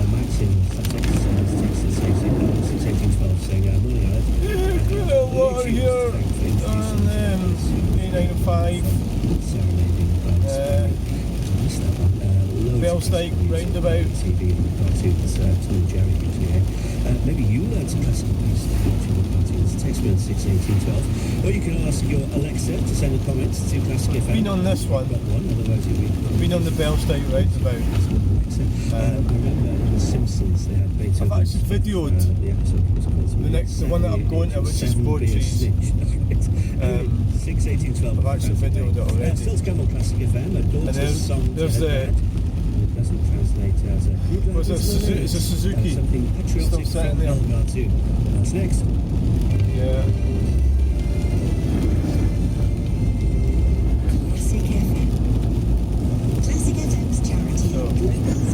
Mike's in Sussex, Texas, 61812, saying, morning, Alex. Water here on A905, Bellsdyke roundabout. Maybe you learned some classical pieces watching the cartoons. Text me on 61812, or you can ask your Alexa to send a comment to Classic FM. Been on this one. Got one, otherwise you'll Been on the Bellsdyke roundabout. I remember in The Simpsons they had Beethoven. I've actually videoed the episode was called the one that I'm going to, which is 4Gs. 61812. I've actually videoed it already. Still to come on Classic FM. And there's the. Doesn't translate as a. Was it it's a Suzuki? Something patriotic from Elgar too. That's next. Yeah. Classic FM. Classic FM's charity.